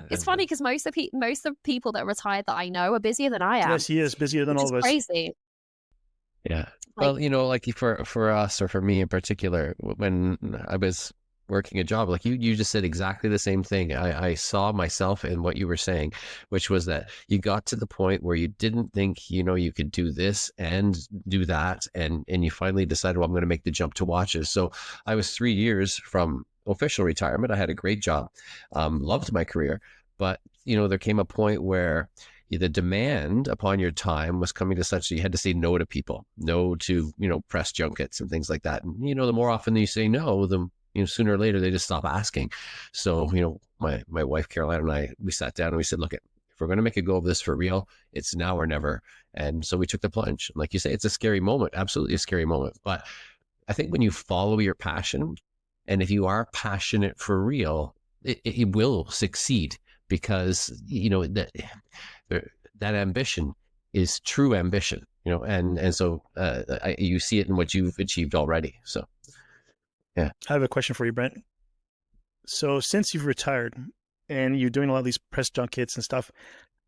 It's funny because most of the people that retired that I know are busier than I am. Yes, he is busier than all of us. Crazy. Yeah. Well, like for us, or for me in particular, when I was working a job. Like you just said exactly the same thing. I saw myself in what you were saying, which was that you got to the point where you didn't think, you could do this and do that. And you finally decided, well, I'm going to make the jump to watches. So I was 3 years from official retirement. I had a great job, loved my career, but there came a point where the demand upon your time was coming to such that you had to say no to people, no to, press junkets and things like that. And, the more often you say no, the, sooner or later they just stop asking. So, my wife, Caroline, and I, we sat down and we said, look, if we're going to make a go of this for real, it's now or never. And so we took the plunge. Like you say, it's a scary moment, absolutely a scary moment. But I think when you follow your passion, and if you are passionate for real, it will succeed, because, that ambition is true ambition, and so you see it in what you've achieved already. So, yeah. I have a question for you, Brent. So since you've retired and you're doing a lot of these press junkets and stuff,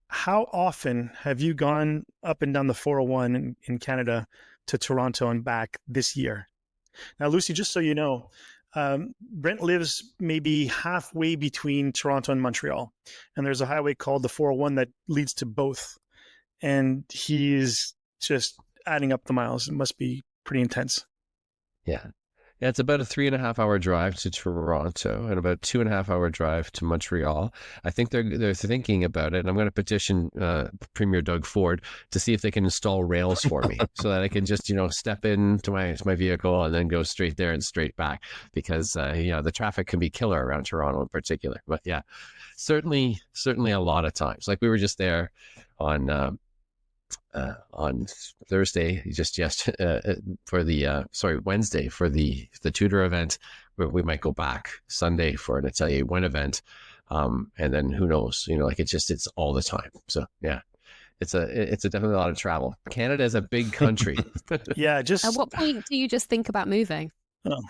how often have you gone up and down the 401 in Canada to Toronto and back this year? Now, Lucy, just so you know, Brent lives maybe halfway between Toronto and Montreal, and there's a highway called the 401 that leads to both, and he's just adding up the miles. It must be pretty intense. Yeah. Yeah, it's about a 3.5 hour drive to Toronto and about 2.5 hour drive to Montreal. I think they're thinking about it, and I'm going to petition Premier Doug Ford to see if they can install rails for me so that I can just step into my vehicle and then go straight there and straight back, because the traffic can be killer around Toronto in particular. But yeah, certainly a lot of times. Like we were just there on Thursday, Wednesday for the Tudor event. We might go back Sunday for an Atelier One event, and then who knows? It's all the time. So yeah, it's definitely a lot of travel. Canada is a big country. Yeah, At what point do you just think about moving? Oh.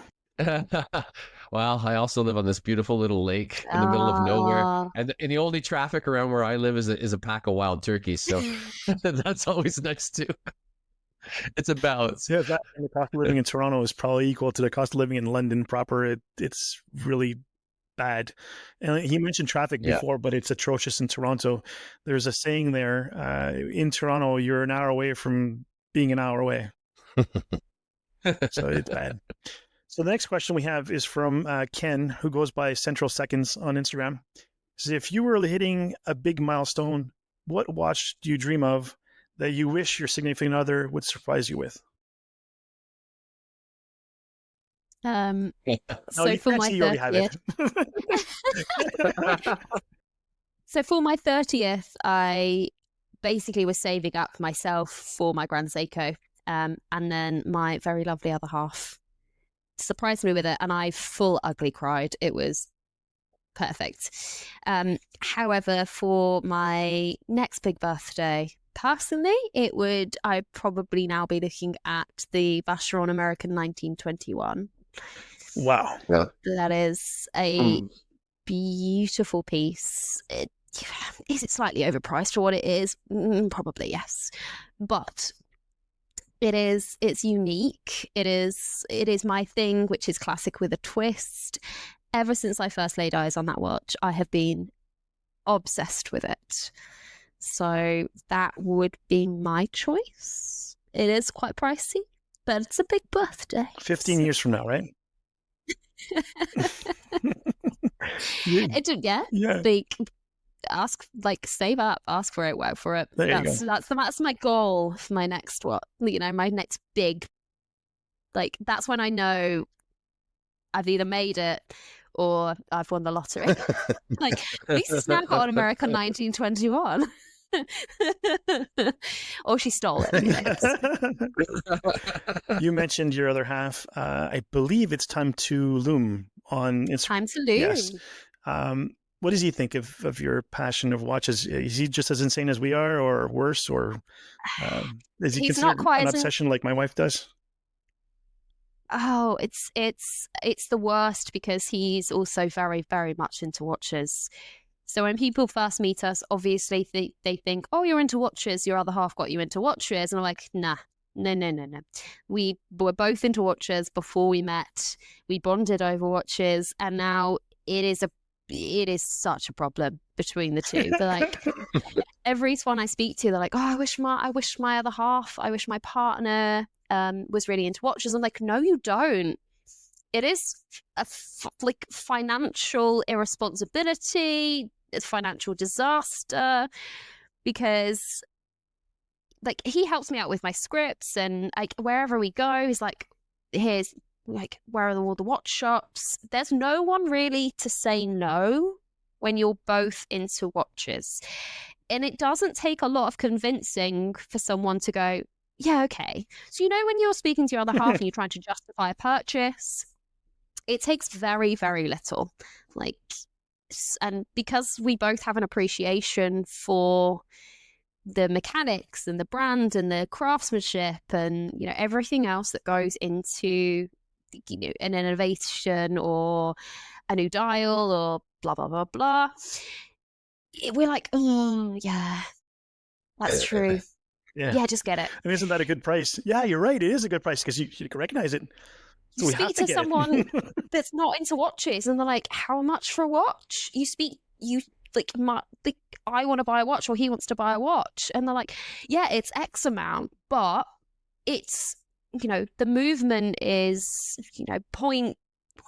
Well, I also live on this beautiful little lake in the middle of nowhere, and the only traffic around where I live is a pack of wild turkeys. So that's always next to. It's a balance. Yeah, the cost of living in Toronto is probably equal to the cost of living in London proper. It's really bad. And he mentioned traffic before, but it's atrocious in Toronto. There's a saying there, in Toronto, you're an hour away from being an hour away. So it's bad. So the next question we have is from Ken, who goes by Central Seconds on Instagram. He says, if you were hitting a big milestone, what watch do you dream of that you wish your significant other would surprise you with? So for my 30th, so for my 30th, I basically was saving up myself for my Grand Seiko, and then my very lovely other half surprised me with it, and I full ugly cried. It was perfect. However, for my next big birthday, personally, I'd probably now be looking at the Vacheron American 1921. Wow. Yeah. That is a beautiful piece. Is it slightly overpriced for what it is? Probably, yes. But it's unique. It is my thing, which is classic with a twist. Ever since I first laid eyes on that watch, I have been obsessed with it. So that would be my choice. It is quite pricey, but it's a big birthday. 15 years from now, right? Yeah. Save up, ask for it, work for it. That's my goal for my next my next big, that's when I know I've either made it or I've won the lottery. Lisa's now got an American 1921. Or she stole it. You mentioned your other half. I believe it's Time to Loom on Instagram. Time to Loom. Yes. What does he think of your passion of watches? Is he just as insane as we are, or worse, or is he considered an obsession like my wife does? Oh, it's the worst, because he's also very, very much into watches. So when people first meet us, obviously they think, oh, you're into watches, your other half got you into watches. And I'm like, nah, No, no, no, no. We were both into watches before we met. We bonded over watches, and now it is such a problem between the two. They're like, everyone I speak to, they're like, oh, I wish my other half, I wish my partner was really into watches. I'm like, no, you don't. It is like financial irresponsibility, it's financial disaster, because like he helps me out with my scripts, and like wherever we go, he's like, here's like, where are all the watch shops? There's no one really to say no when you're both into watches. And it doesn't take a lot of convincing for someone to go, yeah, okay. So, when you're speaking to your other half and you're trying to justify a purchase, it takes very, very little. Like, and because we both have an appreciation for the mechanics and the brand and the craftsmanship and, everything else that goes into, an innovation or a new dial or blah, blah, blah, blah. We're like, oh, yeah, that's true. Yeah, just get it. I mean, isn't that a good price? Yeah, you're right. It is a good price because you can recognize it. So you speak to someone that's not into watches, and they're like, "How much for a watch?" I want to buy a watch, or he wants to buy a watch, and they're like, "Yeah, it's X amount, but it's the movement is point."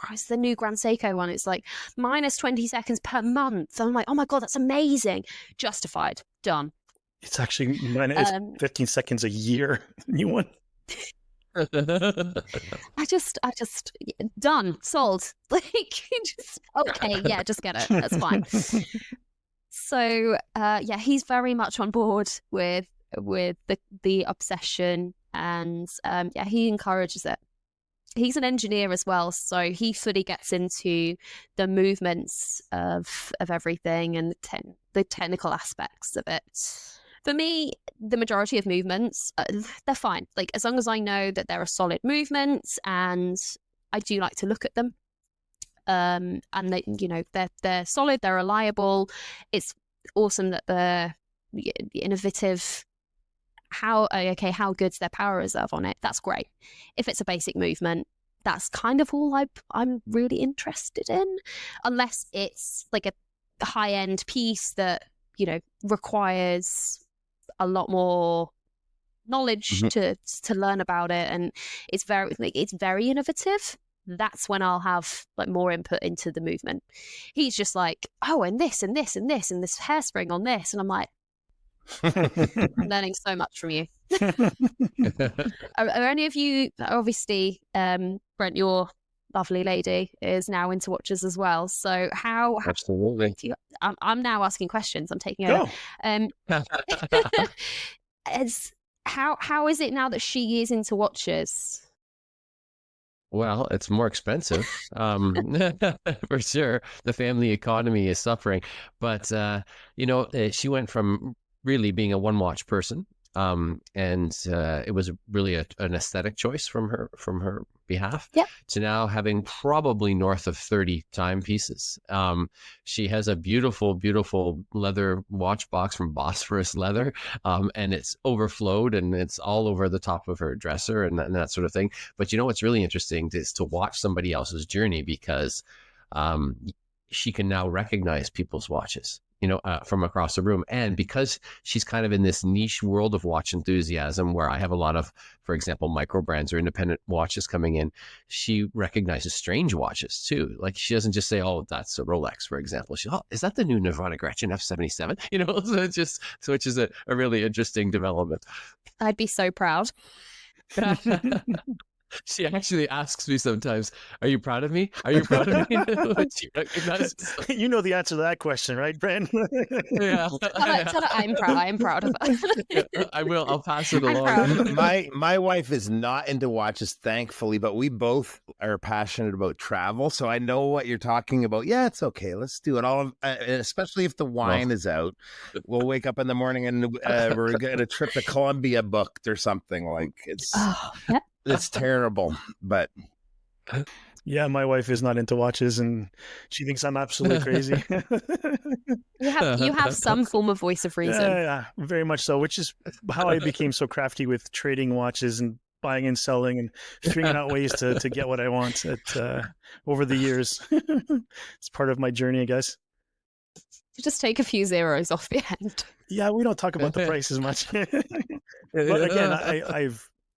Where's the new Grand Seiko one? It's like minus 20 seconds per month. And I'm like, oh my God, that's amazing. Justified. Done. It's actually minus 15 seconds a year. New one. I just done. Sold. Okay, yeah, just get it. That's fine. So he's very much on board with the obsession, and he encourages it. He's an engineer as well, so he fully gets into the movements of everything and the technical aspects of it. For me, the majority of movements, they're fine. Like, as long as I know that they're a solid movement, and I do like to look at them, and they're solid, they're reliable. It's awesome that they're innovative. How good's their power reserve on it? That's great. If it's a basic movement, that's kind of all I'm really interested in, unless it's like a high-end piece that requires a lot more knowledge to learn about it, and it's very innovative. That's when I'll have like more input into the movement. He's just like, oh, and this and this and this and this hairspring on this, and I'm like, I'm learning so much from you. Are any of you, obviously, Brent, your lovely lady is now into watches as well. So how absolutely, I'm now asking questions. I'm taking over. How is it now that she is into watches? Well, it's more expensive, for sure. The family economy is suffering, but she went from really being a one watch person, and it was really an aesthetic choice from her behalf, to now having probably north of 30 timepieces. She has a beautiful leather watch box from Bosphorus Leather, and it's overflowed and it's all over the top of her dresser and that sort of thing. But what's really interesting is to watch somebody else's journey, because she can now recognize people's watches from across the room. And because she's kind of in this niche world of watch enthusiasm, where I have a lot of, for example, micro brands or independent watches coming in, she recognizes strange watches too. Like, she doesn't just say, oh, that's a Rolex, for example. She, oh, is that the new Nirvana Gretchen F77? So which is a really interesting development. I'd be so proud. She actually asks me sometimes, are you proud of me? Are you proud of me? She recognizes. You know the answer to that question, right, Brent? Yeah. Tell her I'm proud of her. I will. I'll pass it along. My wife is not into watches, thankfully, but we both are passionate about travel. So I know what you're talking about. Yeah, it's okay. Let's do it. Especially if the wine is out. We'll wake up in the morning and we're getting a trip to Colombia booked or something. Like, it's... Oh, yeah. It's terrible, but Yeah, my wife is not into watches, and she thinks I'm absolutely crazy. You have some form of voice of reason. Yeah, very much so, which is how I became so crafty with trading watches and buying and selling and figuring out ways to get what I want over the years. It's part of my journey, I guess. You just take a few zeros off the end. Yeah, we don't talk about the price as much. But again,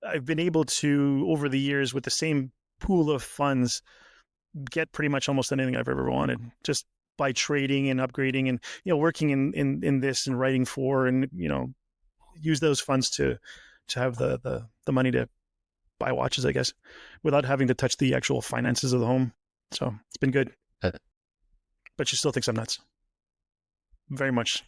I've been able to, over the years, with the same pool of funds, get pretty much almost anything I've ever wanted, just by trading and upgrading and working in this and writing for, and use those funds to have the money to buy watches, I guess, without having to touch the actual finances of the home. So it's been good. But she still thinks I'm nuts. Very much.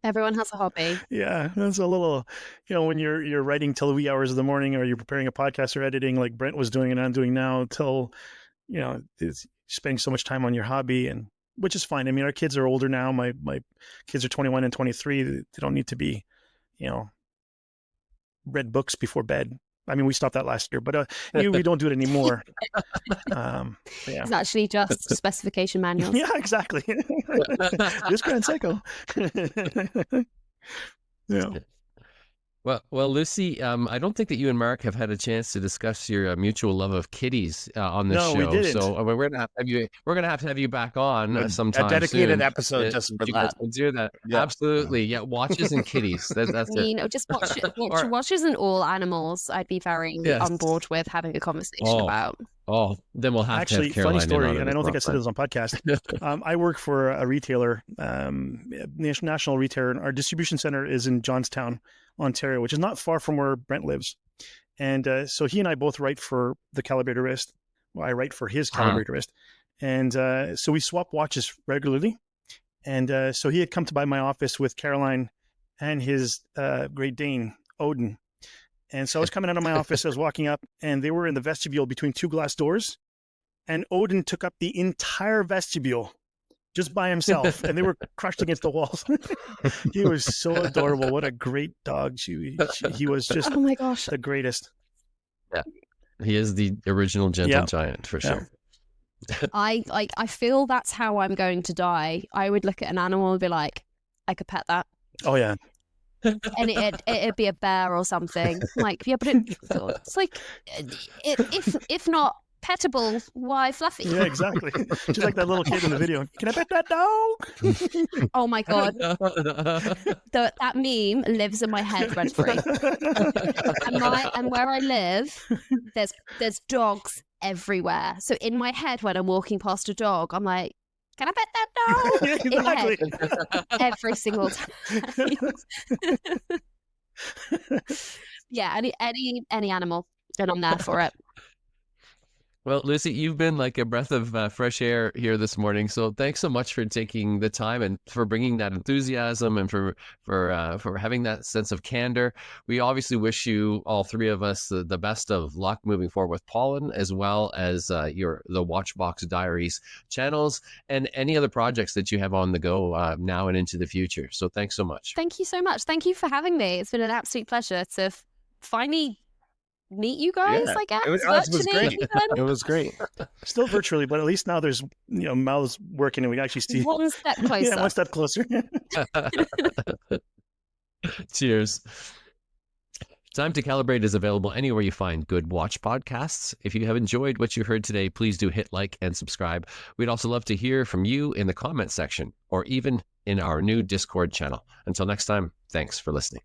Everyone has a hobby. Yeah, that's a little, when you're writing till the wee hours of the morning, or you're preparing a podcast or editing like Brent was doing and I'm doing now, till it's spending so much time on your hobby, and which is fine. I mean, our kids are older now. My kids are 21 and 23. They don't need to be, read books before bed. I mean, we stopped that last year, but we don't do it anymore. Yeah. It's actually just specification manuals. Yeah, exactly. This Grand Seiko. Yeah. Well, Lucy, I don't think that you and Mark have had a chance to discuss your mutual love of kitties on this show. No, we didn't. So we're gonna have to have you back on sometime. A dedicated soon. episode just for you that. guys can do that. Yeah. Absolutely. Yeah, watches and kitties. That's it. Just watches and all animals. I'd be very on board with having a conversation about. Oh, then we'll have actually, to have Caroline funny story, in on and I don't think I said this on podcast. I work for a retailer, national retailer, and our distribution center is in Johnstown, Ontario, which is not far from where Brent lives. And so he and I both write for the Calibrated Wrist. Well, I write for his Calibrated Wrist. And so we swap watches regularly. And so he had come to by my office with Caroline and his Great Dane, Odin. And so I was coming out of my office, I was walking up, and they were in the vestibule between two glass doors. And Odin took up the entire vestibule just by himself, and they were crushed against the walls. He was so adorable. What a great dog. He was just oh my gosh, the greatest. Yeah, he is the original gentle giant for sure. I feel that's how I'm going to die. I would look at an animal and be like, I could pet that. Oh yeah. And it'd be a bear or something. Like, yeah, but it's like, if not pettable, why fluffy? Yeah, exactly. Just like that little kid in the video. Can I pet that dog? Oh my god, that meme lives in my head rent free. And where I live, there's dogs everywhere. So in my head, when I'm walking past a dog, I'm like, can I pet that dog? Yeah, exactly. In my head, every single time. Yeah, any animal, and I'm there for it. Well, Lucy, you've been like a breath of fresh air here this morning. So thanks so much for taking the time and for bringing that enthusiasm and for having that sense of candor. We obviously wish you, all three of us, the best of luck moving forward with Paulin, as well as the Watchbox Diaries channels and any other projects that you have on the go now and into the future. So thanks so much. Thank you so much. Thank you for having me. It's been an absolute pleasure to finally meet you guys. I guess it was great. It was great. Still virtually, but at least now there's mouths working and we actually see one step closer. Yeah, one step closer. Cheers. Time to Calibrate is available anywhere you find good watch podcasts. If you have enjoyed what you heard today, please do hit like and subscribe. We'd also love to hear from you in the comment section or even in our new Discord channel. Until next time, thanks for listening.